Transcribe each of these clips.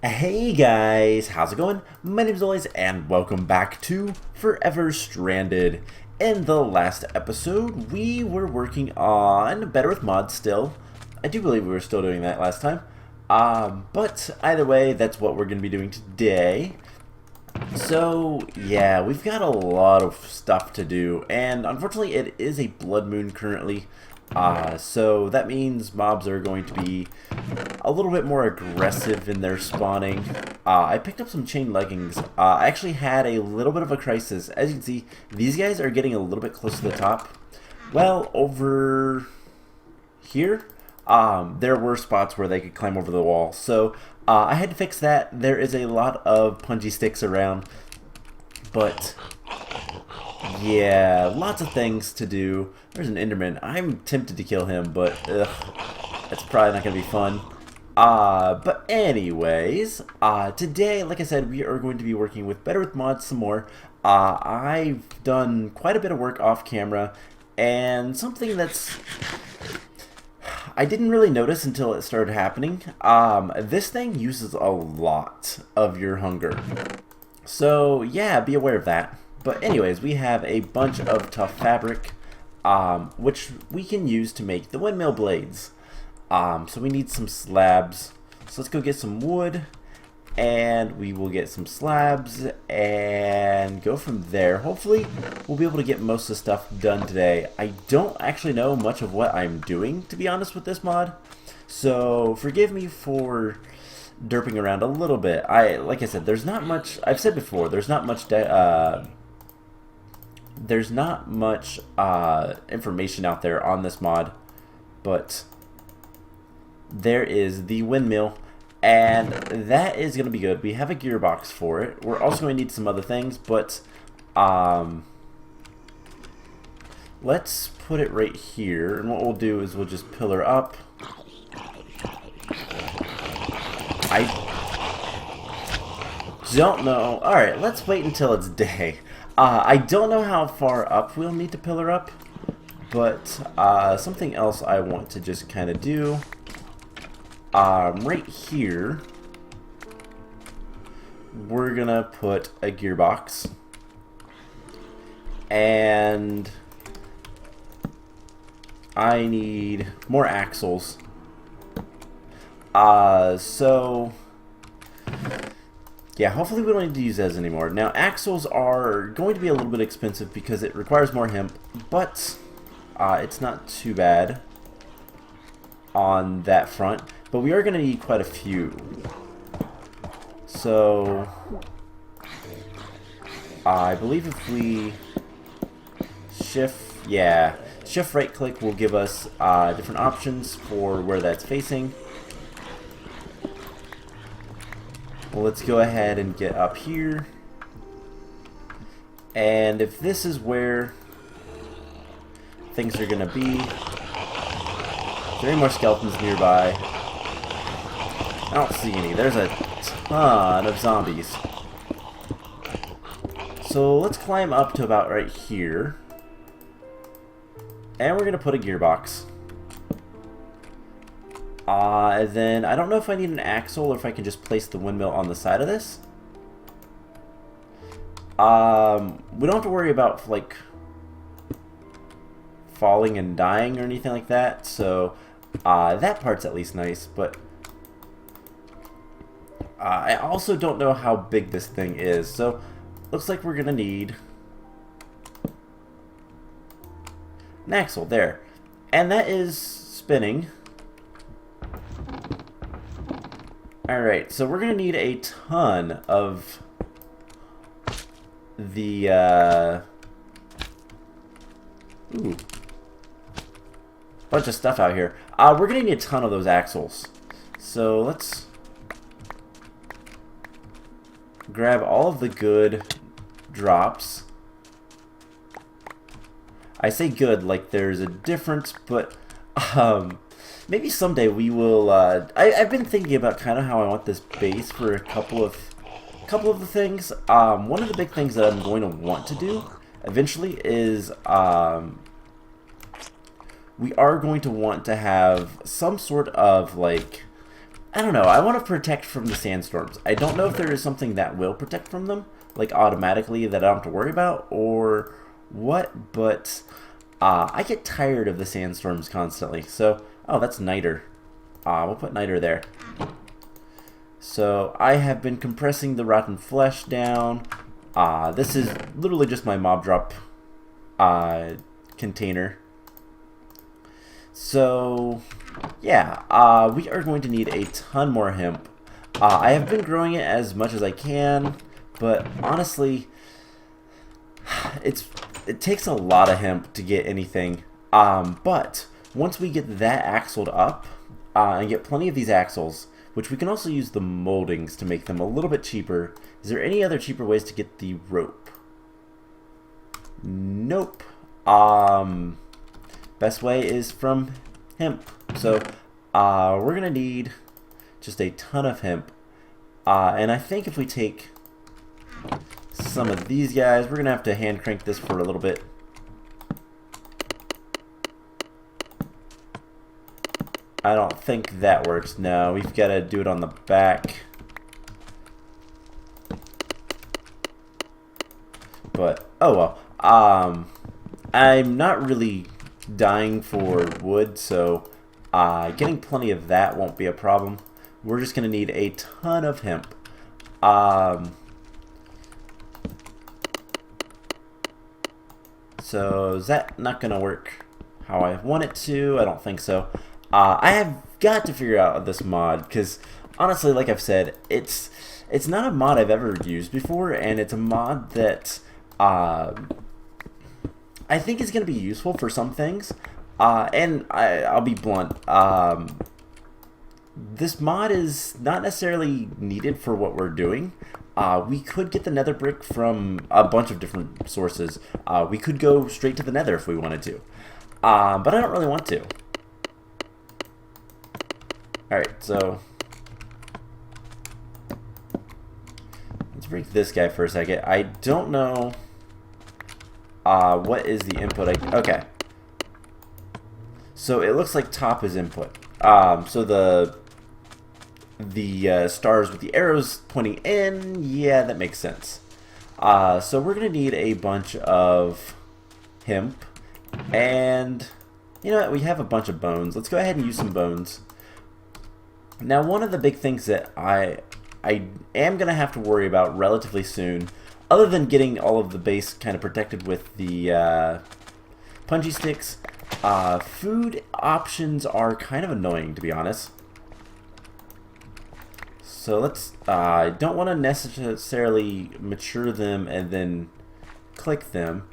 Hey guys, how's it going? My name is Elias and welcome back to Forever Stranded. In the last episode, we were working on Better with Mods still. I do believe we were still doing that last time. But either way, that's what we're going to be doing today. So, yeah, we've got a lot of stuff to do, and unfortunately it is a blood moon currently. So that means mobs are going to be a little bit more aggressive in their spawning. I picked up some chain leggings. I actually had a little bit of a crisis. As you can see, these guys are getting a little bit close to the top. Well, over here, there were spots where they could climb over the wall. So I had to fix that. There is a lot of punji sticks around, but yeah, lots of things to do. There's an Enderman. I'm tempted to kill him, but that's probably not going to be fun. But anyways, today, like I said, we are going to be working with Better with Mods some more. I've done quite a bit of work off camera, and something that's I didn't really notice until it started happening. This thing uses a lot of your hunger. So yeah, be aware of that. But anyways, we have a bunch of tough fabric, which we can use to make the windmill blades. So we need some slabs. So let's go get some wood, and we will get some slabs and go from there. Hopefully, we'll be able to get most of the stuff done today. I don't actually know much of what I'm doing, to be honest, with this mod. So forgive me for derping around a little bit. Like I said, there's not much. I've said before, there's not much information out there on this mod, but there is the windmill, and that is going to be good. We have a gearbox for it. We're also going to need some other things, but let's put it right here, and what we'll do is we'll just pillar up. I don't know. Alright, let's wait until it's day. I don't know how far up we'll need to pillar up, but something else I want to just kind of do. Right here, we're gonna put a gearbox, and I need more axles. So yeah, hopefully we don't need to use those anymore. Now, axles are going to be a little bit expensive because it requires more hemp, but it's not too bad on that front. But we are going to need quite a few. So I believe if we shift right click will give us different options for where that's facing. Well, let's go ahead and get up here. And if this is where things are going to be, is there any more skeletons nearby? I don't see any. There's a ton of zombies. So let's climb up to about right here. And we're going to put a gearbox. Then I don't know if I need an axle or if I can just place the windmill on the side of this. We don't have to worry about like falling and dying or anything like that. So that part's at least nice. But I also don't know how big this thing is. So looks like we're gonna need an axle there, and that is spinning. Alright, so we're going to need a ton of the, bunch of stuff out here. We're going to need a ton of those axles. So let's grab all of the good drops. I say good like there's a difference, but, maybe someday we will. I've been thinking about kind of how I want this base for a couple of the things. One of the big things that I'm going to want to do eventually is we are going to want to have some sort of like I don't know. I want to protect from the sandstorms. I don't know if there is something that will protect from them, like automatically, that I don't have to worry about, or what, but I get tired of the sandstorms constantly. So, oh, that's niter. We'll put niter there. So, I have been compressing the rotten flesh down. This is literally just my mob drop container. So, yeah, we are going to need a ton more hemp. I have been growing it as much as I can, but honestly, it takes a lot of hemp to get anything. But once we get that axled up, and get plenty of these axles, which we can also use the moldings to make them a little bit cheaper. Is there any other cheaper ways to get the rope? Nope. Best way is from hemp. So we're gonna need just a ton of hemp, and I think if we take some of these guys, we're gonna have to hand crank this for a little bit. I don't think that works. No, we've got to do it on the back. But oh well. I'm not really dying for wood, so getting plenty of that won't be a problem. We're just gonna need a ton of hemp. So is that not gonna work how I want it to? I don't think so. I have got to figure out this mod because honestly, like I've said, it's not a mod I've ever used before, and it's a mod that I think is going to be useful for some things. And I'll be blunt. This mod is not necessarily needed for what we're doing. We could get the nether brick from a bunch of different sources. We could go straight to the nether if we wanted to. But I don't really want to. Alright, so let's break this guy for a second. I don't know what is the input. Okay. So it looks like top is input. So the stars with the arrows pointing in, yeah, that makes sense. So we're going to need a bunch of hemp. And, you know what, we have a bunch of bones. Let's go ahead and use some bones. Now, one of the big things that I am going to have to worry about relatively soon, other than getting all of the base kind of protected with the punji sticks, food options are kind of annoying, to be honest. So let's, I don't want to necessarily mature them and then click them,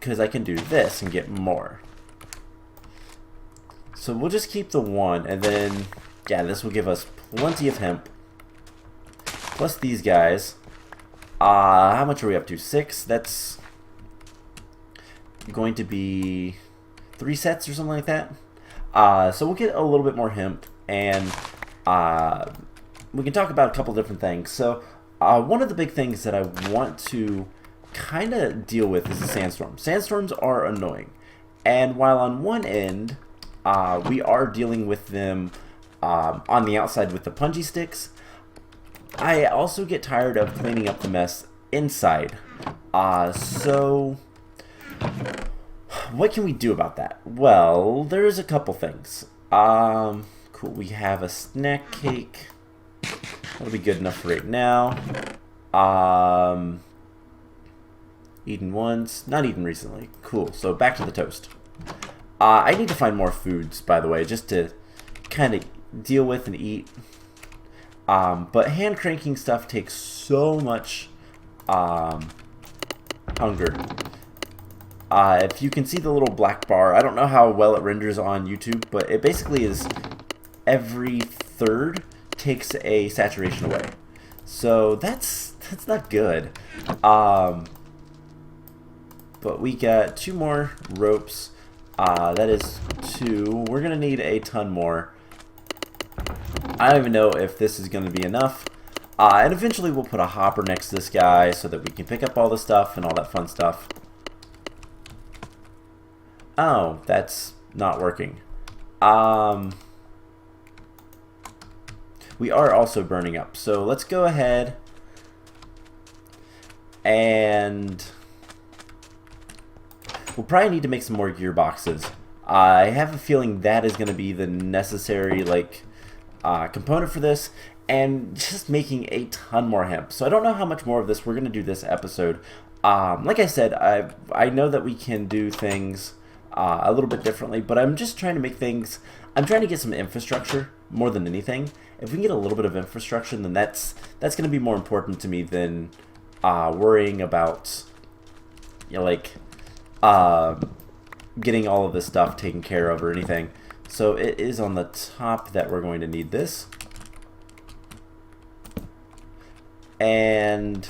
because I can do this and get more. So we'll just keep the one, and then, yeah, this will give us plenty of hemp. Plus these guys. How much are we up to? 6? That's going to be 3 sets or something like that. So we'll get a little bit more hemp, and we can talk about a couple different things. So one of the big things that I want to kind of deal with is the sandstorm. Sandstorms are annoying, and while on one end we are dealing with them on the outside with the punji sticks, I also get tired of cleaning up the mess inside. So what can we do about that? Well, there's a couple things. Cool, we have a snack cake. That'll be good enough for right now. Eaten once, not eaten recently. Cool, so back to the toast. I need to find more foods, by the way, just to kind of deal with and eat. But hand cranking stuff takes so much hunger. If you can see the little black bar, I don't know how well it renders on YouTube, but it basically is every third takes a saturation away. So that's not good. But we got 2 more ropes. That is 2. We're going to need a ton more. I don't even know if this is going to be enough. And eventually we'll put a hopper next to this guy so that we can pick up all the stuff and all that fun stuff. Oh, that's not working. we are also burning up. So let's go ahead and we'll probably need to make some more gearboxes. I have a feeling that is going to be the necessary component for this, and just making a ton more hemp. So I don't know how much more of this we're going to do this episode. Like I said, I know that we can do things a little bit differently, but I'm just trying to make things, I'm trying to get some infrastructure more than anything. If we can get a little bit of infrastructure, then that's going to be more important to me than worrying about, you know, getting all of this stuff taken care of or anything. So it is on the top that we're going to need this. And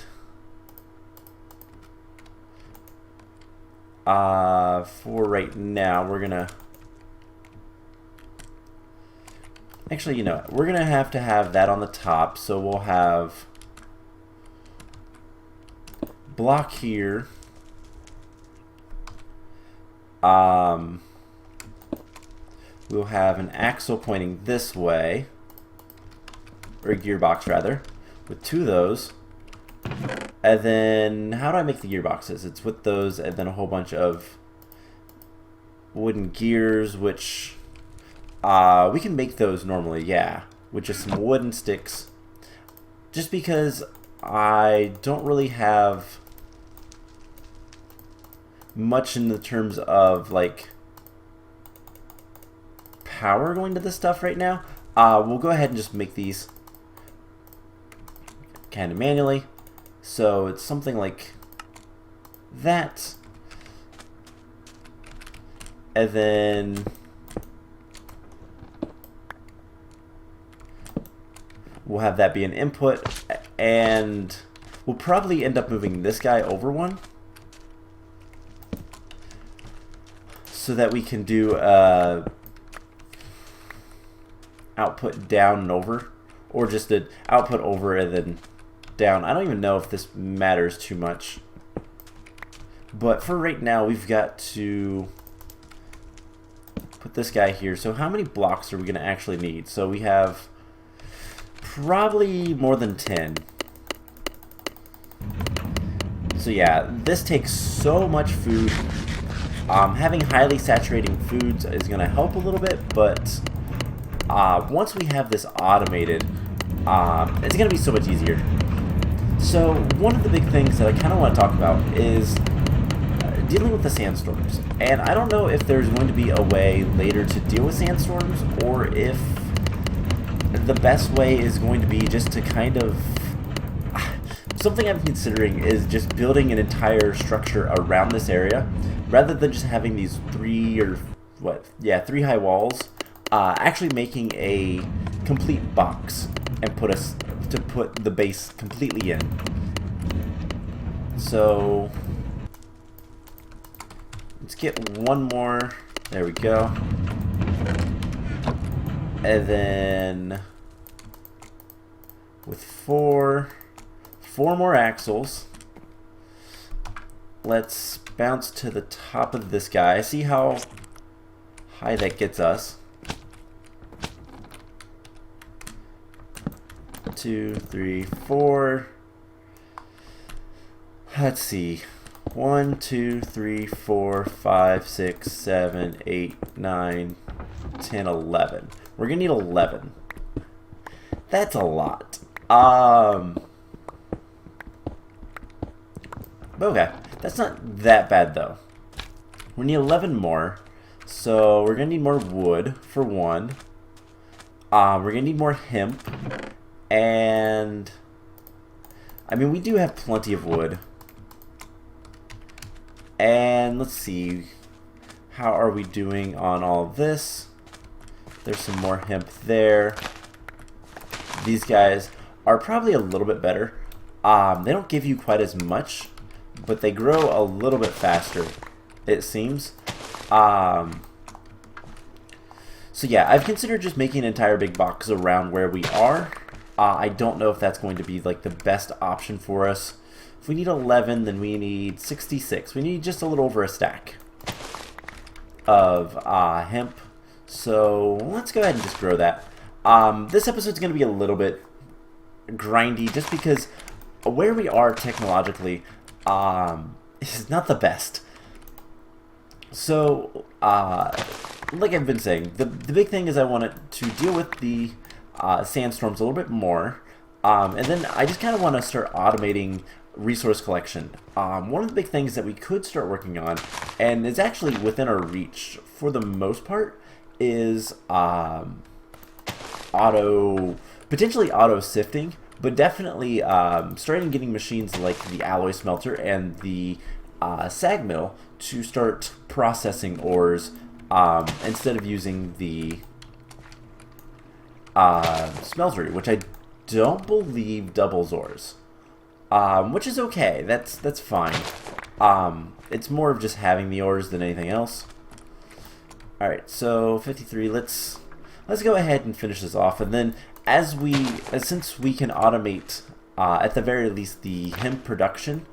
for right now, we're gonna actually, you know, we're gonna have to have that on the top. So we'll have block here. We'll have an axle pointing this way, or a gearbox rather, with 2 of those. And then, how do I make the gearboxes? It's with those and then a whole bunch of wooden gears, which we can make those normally, yeah, with just some wooden sticks. Just because I don't really have much in the terms of like power going to this stuff right now. We'll go ahead and just make these kind of manually. So it's something like that. And then we'll have that be an input, and we'll probably end up moving this guy over one so that we can do output down and over, or just an output over and then down. I don't even know if this matters too much, but for right now we've got to put this guy here. So how many blocks are we going to actually need? So we have probably more than 10. So yeah, this takes so much food. Having highly saturating foods is going to help a little bit, but once we have this automated, it's going to be so much easier. So one of the big things that I kind of want to talk about is dealing with the sandstorms. And I don't know if there's going to be a way later to deal with sandstorms, or if the best way is going to be just to kind of... Something I'm considering is just building an entire structure around this area, rather than just having these 3 high walls. Actually making a complete box and put the base completely in. So let's get one more. There we go. And then with four more axles, let's bounce to the top of this guy. See how high that gets us. 2, 3, 4. Let's see. 1, 2, 3, 4, 5, 6, 7, 8, 9, 10, 11. We're gonna need 11. That's a lot. Okay, that's not that bad though. We need 11 more, so we're gonna need more wood for one. We're gonna need more hemp. And I mean, we do have plenty of wood. And let's see, how are we doing on all of this? There's some more hemp there. These guys are probably a little bit better. They don't give you quite as much, but they grow a little bit faster, it seems. So yeah, I've considered just making an entire big box around where we are. I don't know if that's going to be like the best option for us. If we need 11, then we need 66. We need just a little over a stack of hemp. So let's go ahead and just grow that. This episode's going to be a little bit grindy just because where we are technologically is not the best. So, like I've been saying, the big thing is I wanted to deal with the sandstorms a little bit more, and then I just kind of want to start automating resource collection. One of the big things that we could start working on, and is actually within our reach for the most part, is potentially auto sifting, but definitely starting getting machines like the alloy smelter and the sag mill to start processing ores instead of using the smeltery, which I don't believe doubles ores, which is okay. That's fine. It's more of just having the ores than anything else. All right, so 53. Let's go ahead and finish this off, and then since we can automate at the very least the hemp production,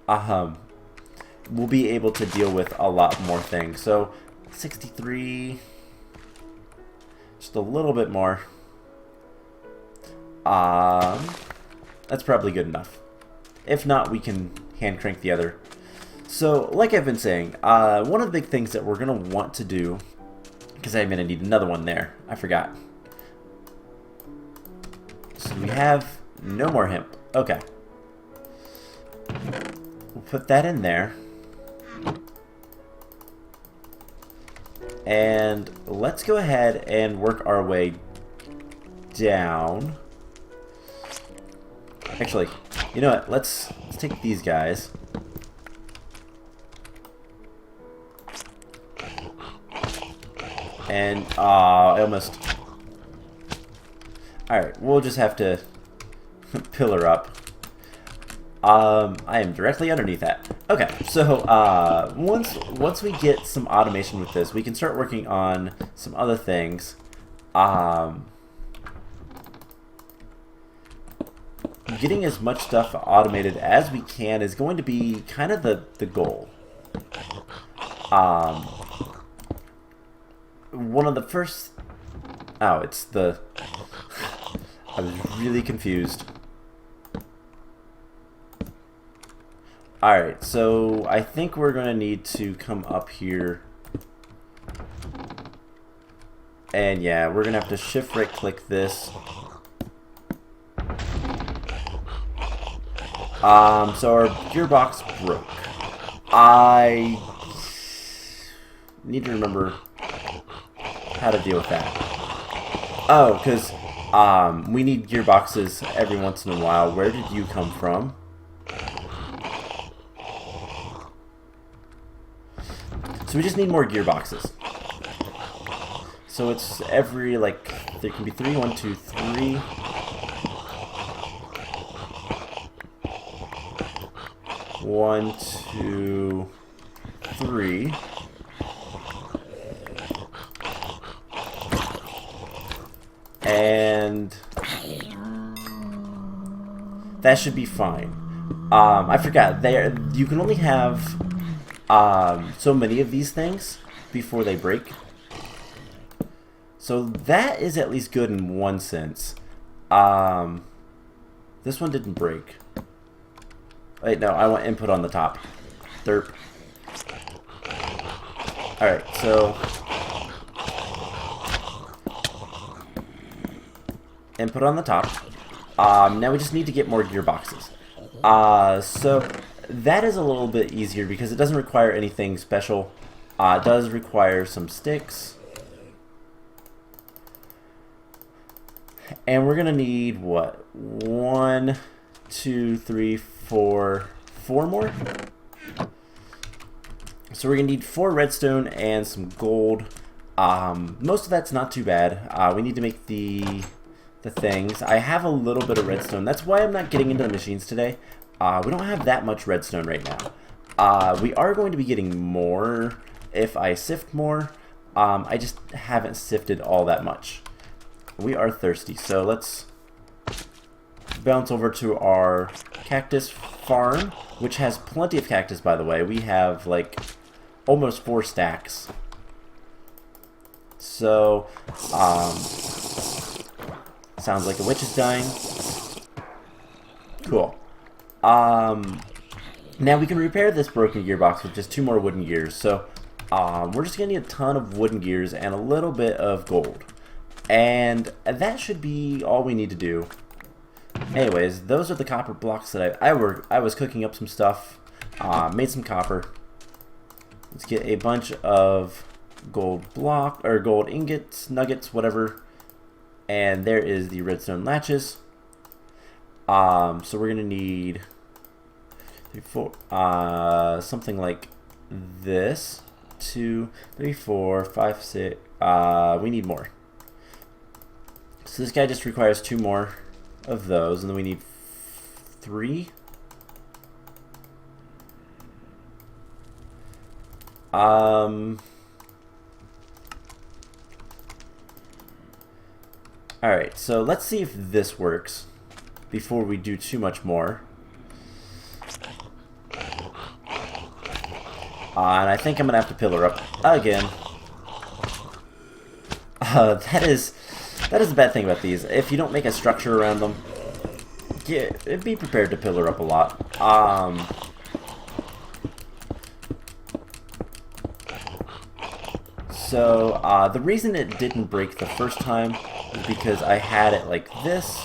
we'll be able to deal with a lot more things. So 63, just a little bit more. That's probably good enough. If not, we can hand crank the other. So like I've been saying, one of the big things that we're gonna want to do, because I'm gonna need another one there, I forgot. So we have no more hemp. Okay, we'll put that in there. And let's go ahead and work our way down. Actually, you know what? Let's take these guys. And I almost. All right, we'll just have to pillar up. I am directly underneath that. Okay, so once we get some automation with this, we can start working on some other things. Getting as much stuff automated as we can is going to be kind of the goal. One of the first... Oh, it's the... I was really confused. Alright, so I think we're going to need to come up here. And yeah, we're going to have to shift right click this. So our gearbox broke. I need to remember how to deal with that. Oh, because we need gearboxes every once in a while. Where did you come from? So we just need more gearboxes. So it's every, like, there can be 3, 1, 2, 3. 1, 2, 3. And that should be fine. I forgot, you can only have so many of these things before they break. So that is at least good in one sense. This one didn't break. Wait, no, I want input on the top. Derp. Alright, so input on the top. Now we just need to get more gearboxes. So that is a little bit easier because it doesn't require anything special. It does require some sticks. And we're gonna need what? 1, 2, 3, 4 more. So we're gonna need 4 redstone and some gold. Most of that's not too bad. We need to make the things. I have a little bit of redstone. That's why I'm not getting into the machines today. We don't have that much redstone right now. We are going to be getting more if I sift more. I just haven't sifted all that much. We are thirsty, so let's bounce over to our cactus farm, which has plenty of cactus, by the way. We have like almost 4 stacks. So sounds like a witch is dying. Cool. Now we can repair this broken gearbox with just 2 more wooden gears. So we're just going to need a ton of wooden gears and a little bit of gold. And that should be all we need to do. Anyways, those are the copper blocks that I was cooking up some stuff. Made some copper. Let's get a bunch of gold gold ingots, nuggets, whatever. And there is the redstone latches. So we're gonna need 3, 4, something like this. 2, 3, 4, 5, 6. We need more. So this guy just requires 2 more of those, and then we need 3. Alright, so let's see if this works before we do too much more. And I think I'm gonna have to pillar up again. That is the bad thing about these. If you don't make a structure around them, be prepared to pillar up a lot. So the reason it didn't break the first time is because I had it like this.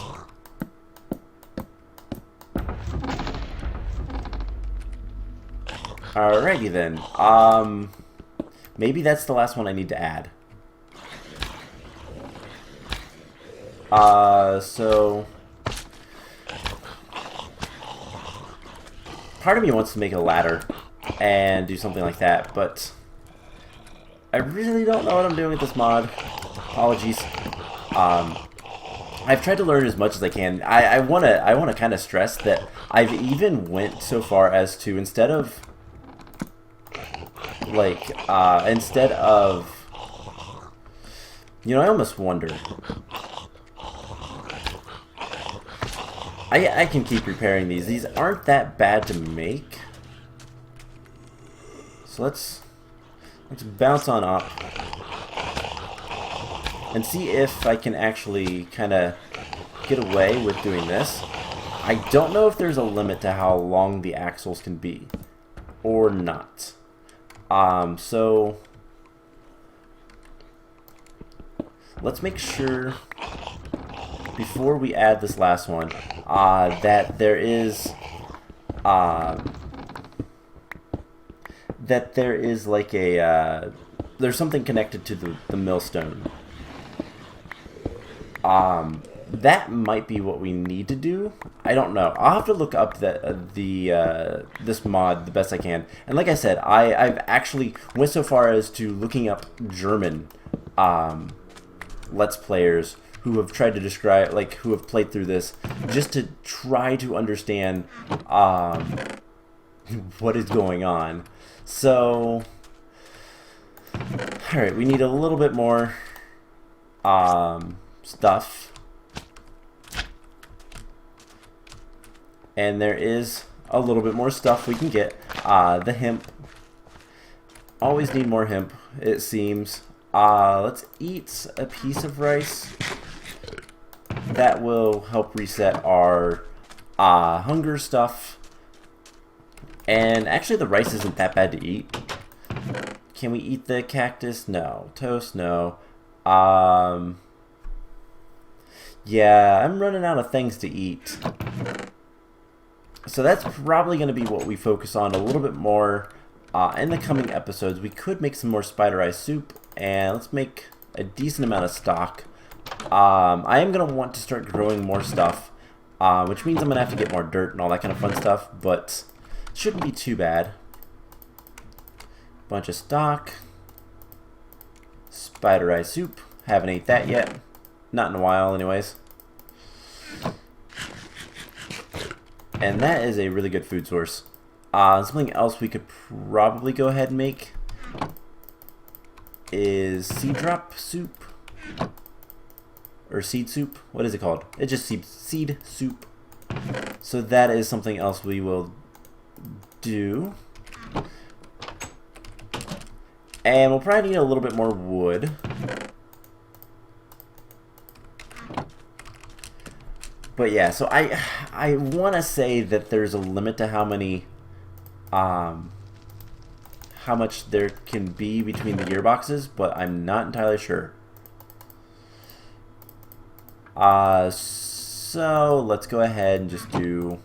Alrighty then. Maybe that's the last one I need to add. So part of me wants to make a ladder and do something like that, but I really don't know what I'm doing with this mod. Apologies. I've tried to learn as much as I can. I wanna kind of stress that I've even went so far as to instead of you know, I almost wonder. I can keep repairing these. These aren't that bad to make. So let's bounce on up and see if I can actually kind of get away with doing this. I don't know if there's a limit to how long the axles can be or not. So let's make sure before we add this last one that there is like a there's something connected to the millstone. That might be what we need to do. I don't know. I'll have to look up this mod the best I can. And like I said, I've actually went so far as to looking up German Let's Players who have tried to describe, like, who have played through this, just to try to understand what is going on. So, alright, we need a little bit more stuff. And there is a little bit more stuff we can get. The hemp. Always need more hemp, it seems. Let's eat a piece of rice. That will help reset our hunger stuff. And actually the rice isn't that bad to eat. Can we eat the cactus? No. Toast? No. Yeah, I'm running out of things to eat. So that's probably going to be what we focus on a little bit more in the coming episodes. We could make some more spider eye soup, and let's make a decent amount of stock. I am going to want to start growing more stuff, which means I'm going to have to get more dirt and all that kind of fun stuff, but it shouldn't be too bad. Bunch of stock. Spider eye soup. Haven't ate that yet. Not in a while, anyways. And that is a really good food source. Something else we could probably go ahead and make is seed drop soup. Or seed soup. What is it called? It's just seed soup. So that is something else we will do. And we'll probably need a little bit more wood. But yeah, so I want to say that there's a limit to how many how much there can be between the gearboxes, but I'm not entirely sure. So let's go ahead and just do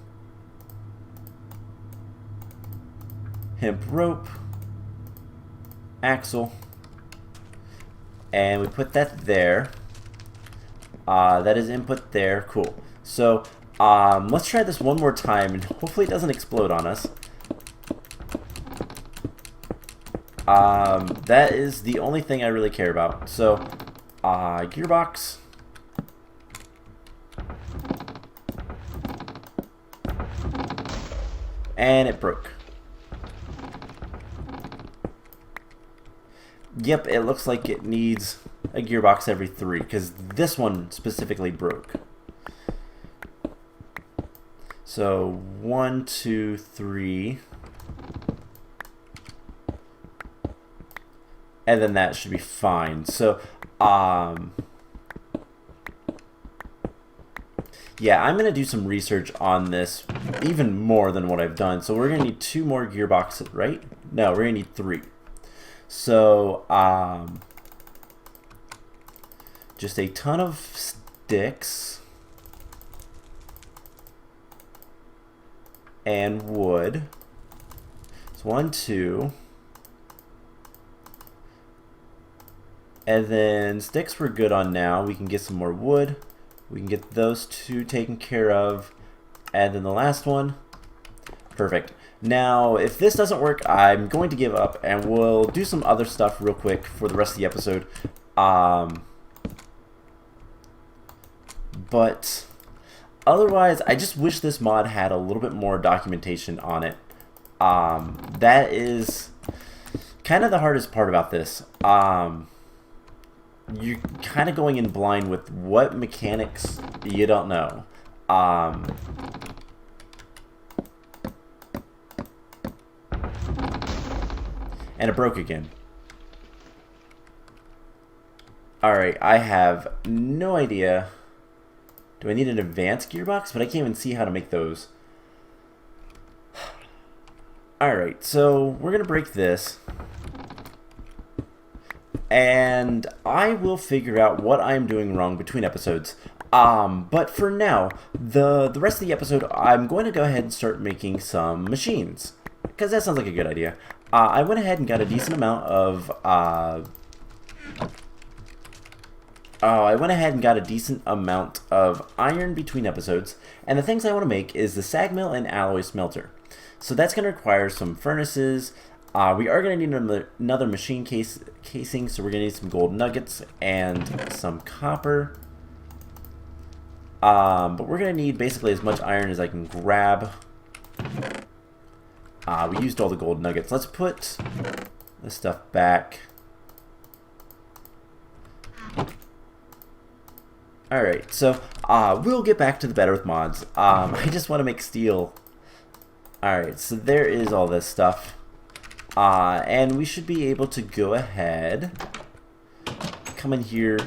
hemp rope, axle, and we put that there. That is input there. Cool. So let's try this one more time, and hopefully it doesn't explode on us. That is the only thing I really care about. So gearbox. And it broke. Yep, it looks like it needs a gearbox every 3, because this one specifically broke. So 1, 2, 3. And then that should be fine. So, yeah, I'm going to do some research on this, even more than what I've done. So we're going to need 2 more gearboxes, right? No, we're going to need 3. So, just a ton of sticks and wood. So 1, 2. And then sticks we're good on now. We can get some more wood. We can get those 2 taken care of. And then the last one. Perfect. Now, if this doesn't work, I'm going to give up, and we'll do some other stuff real quick for the rest of the episode. But otherwise, I just wish this mod had a little bit more documentation on it. That is kind of the hardest part about this. You're kind of going in blind with what mechanics you don't know. And it broke again. Alright, I have no idea. Do I need an advanced gearbox? But I can't even see how to make those. Alright, so we're going to break this. And I will figure out what I'm doing wrong between episodes. But for now, the rest of the episode, I'm going to go ahead and start making some machines. Because that sounds like a good idea. I went ahead and got a decent amount of iron between episodes, and the things I want to make is the sag mill and alloy smelter. So that's going to require some furnaces. We are going to need another machine casing, so we're going to need some gold nuggets and some copper. But we're going to need basically as much iron as I can grab. We used all the gold nuggets. Let's put this stuff back. Alright, so we'll get back to the better with mods. I just want to make steel. Alright, so there is all this stuff. And we should be able to go ahead, come in here.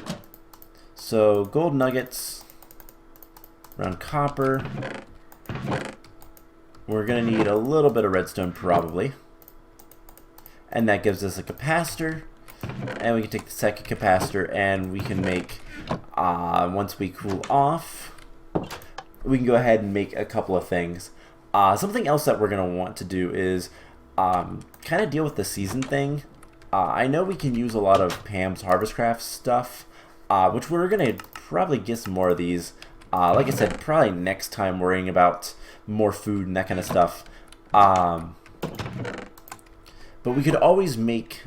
So gold nuggets, around copper. We're going to need a little bit of redstone probably. And that gives us a capacitor. And we can take the second capacitor and we can make, once we cool off, we can go ahead and make a couple of things. Something else that we're going to want to do is kind of deal with the season thing. I know we can use a lot of Pam's Harvest Craft stuff, which we're going to probably get some more of these. Like I said, probably next time worrying about more food and that kind of stuff. But we could always make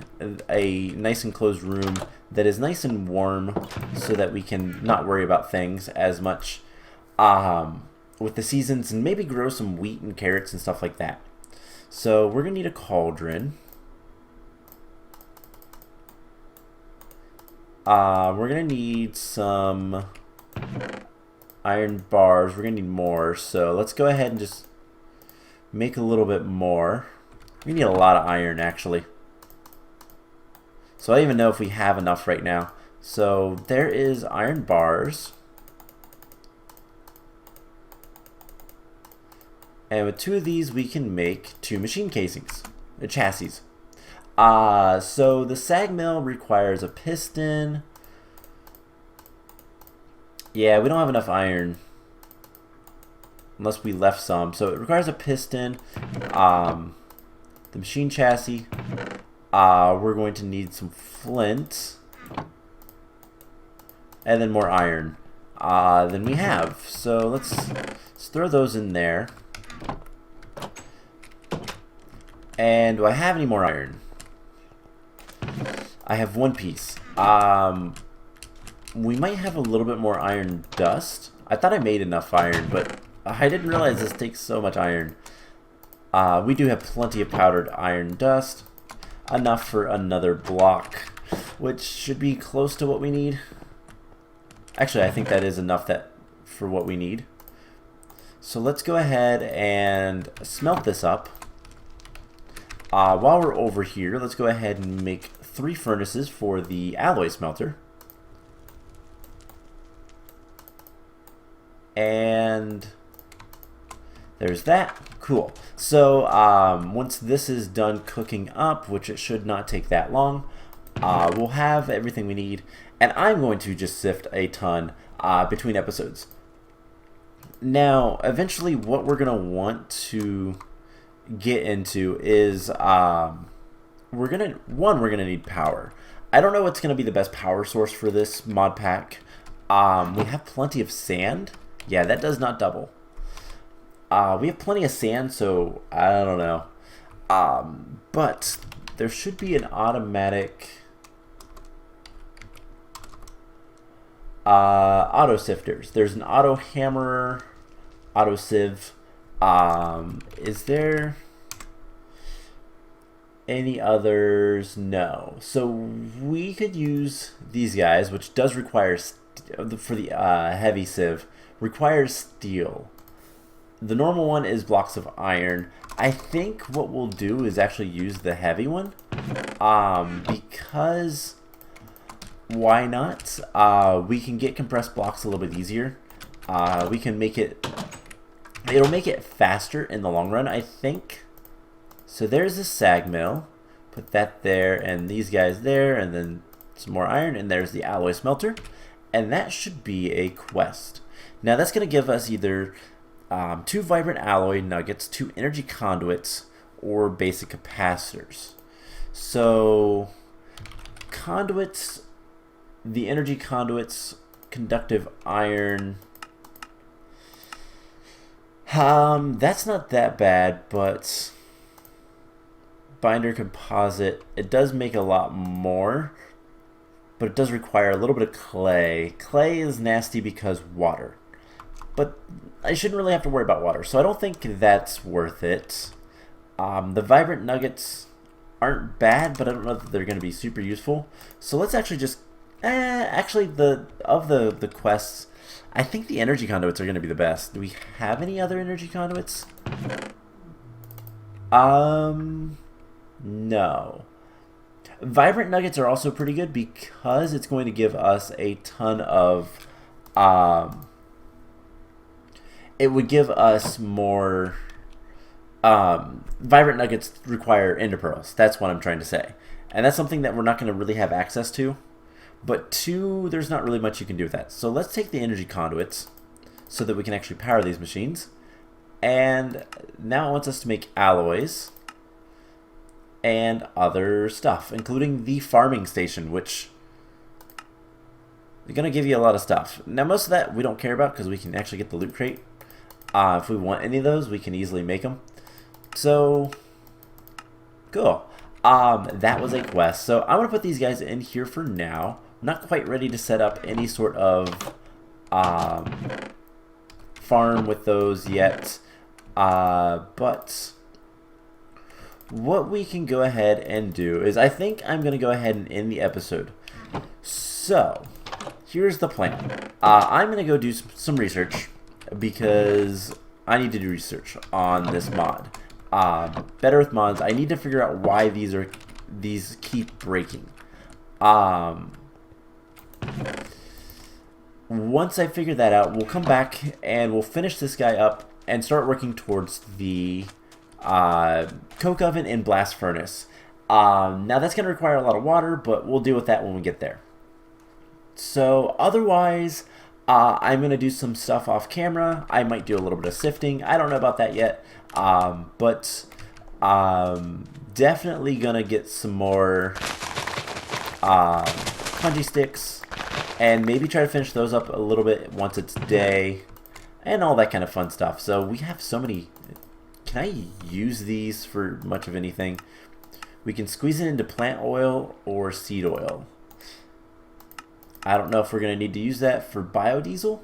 a nice enclosed room that is nice and warm so that we can not worry about things as much with the seasons, and maybe grow some wheat and carrots and stuff like that. So we're going to need a cauldron. We're going to need some iron bars. We're going to need more. So let's go ahead and just make a little bit more. We need a lot of iron, actually. So I don't even know if we have enough right now. So there is iron bars. And with 2 of these, we can make 2 machine casings, chassis. So the sag mill requires a piston. Yeah, we don't have enough iron. Unless we left some. So it requires a piston. The machine chassis. We're going to need some flint. And then more iron than we have. So let's throw those in there. And do I have any more iron? I have 1 piece. We might have a little bit more iron dust. I thought I made enough iron, but I didn't realize this takes so much iron. We do have plenty of powdered iron dust. Enough for another block, which should be close to what we need. Actually, I think that is enough for what we need. So let's go ahead and smelt this up. While we're over here, let's go ahead and make 3 furnaces for the alloy smelter. And there's that. Cool. So once this is done cooking up, which it should not take that long, we'll have everything we need. And I'm going to just sift a ton between episodes. Now, eventually what we're going to want to get into is we're gonna need power. I don't know what's gonna be the best power source for this mod pack. We have plenty of sand. Yeah, that does not double. We have plenty of sand, so I don't know. But there should be an automatic auto sifters. There's an auto hammerer, auto sieve. Is there any others? No. So we could use these guys, which does require for the heavy sieve requires steel. The normal one is blocks of iron. I think what we'll do is actually use the heavy one, because why not? We can get compressed blocks a little bit easier. We can make it. It'll make it faster in the long run, I think. So there's the sag mill. Put that there, and these guys there, and then some more iron, and there's the alloy smelter. And that should be a quest. Now that's going to give us either 2 vibrant alloy nuggets, 2 energy conduits, or basic capacitors. So conduits, the energy conduits, conductive iron. That's not that bad, but binder composite, it does make a lot more, but it does require a little bit of clay. Clay is nasty because water, but I shouldn't really have to worry about water, so I don't think that's worth it. The vibrant nuggets aren't bad, but I don't know that they're going to be super useful. So let's actually just actually the quests, I think the energy conduits are going to be the best. Do we have any other energy conduits? No. Vibrant nuggets are also pretty good because it's going to give us a ton of it would give us more vibrant nuggets require ender pearls. That's what I'm trying to say. And that's something that we're not going to really have access to. But 2, there's not really much you can do with that. So let's take the energy conduits so that we can actually power these machines. And now it wants us to make alloys and other stuff, including the farming station, which is going to give you a lot of stuff. Now most of that we don't care about because we can actually get the loot crate. If we want any of those, we can easily make them. So, cool. That was a quest. So I'm going to put these guys in here for now. I'm not quite ready to set up any sort of farm with those yet. But what we can go ahead and do is I think I'm going to go ahead and end the episode. So, here's the plan. I'm going to go do some research because I need to do research on this mod. Better with mods. I need to figure out why these keep breaking. Once I figure that out, we'll come back and we'll finish this guy up and start working towards the coke oven and blast furnace. Now that's going to require a lot of water, but we'll deal with that when we get there. So otherwise, I'm going to do some stuff off camera. I might do a little bit of sifting. I don't know about that yet, but definitely going to get some more punji sticks and maybe try to finish those up a little bit once it's day and all that kind of fun stuff. So we have so many. Can I use these for much of anything? We can squeeze it into plant oil or seed oil. I don't know if we're going to need to use that for biodiesel.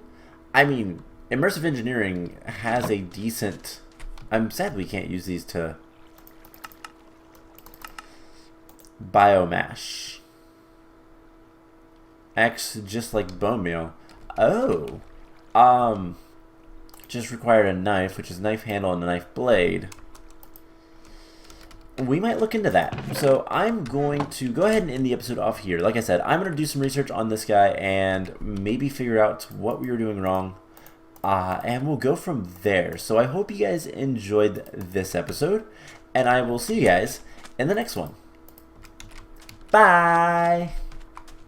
I mean, immersive engineering has a decent... I'm sad we can't use these to biomash. Acts just like bone meal. Oh. Just required a knife, which is a knife handle and a knife blade. We might look into that. So I'm going to go ahead and end the episode off here. Like I said, I'm going to do some research on this guy and maybe figure out what we were doing wrong. And we'll go from there. So I hope you guys enjoyed this episode. And I will see you guys in the next one. Bye!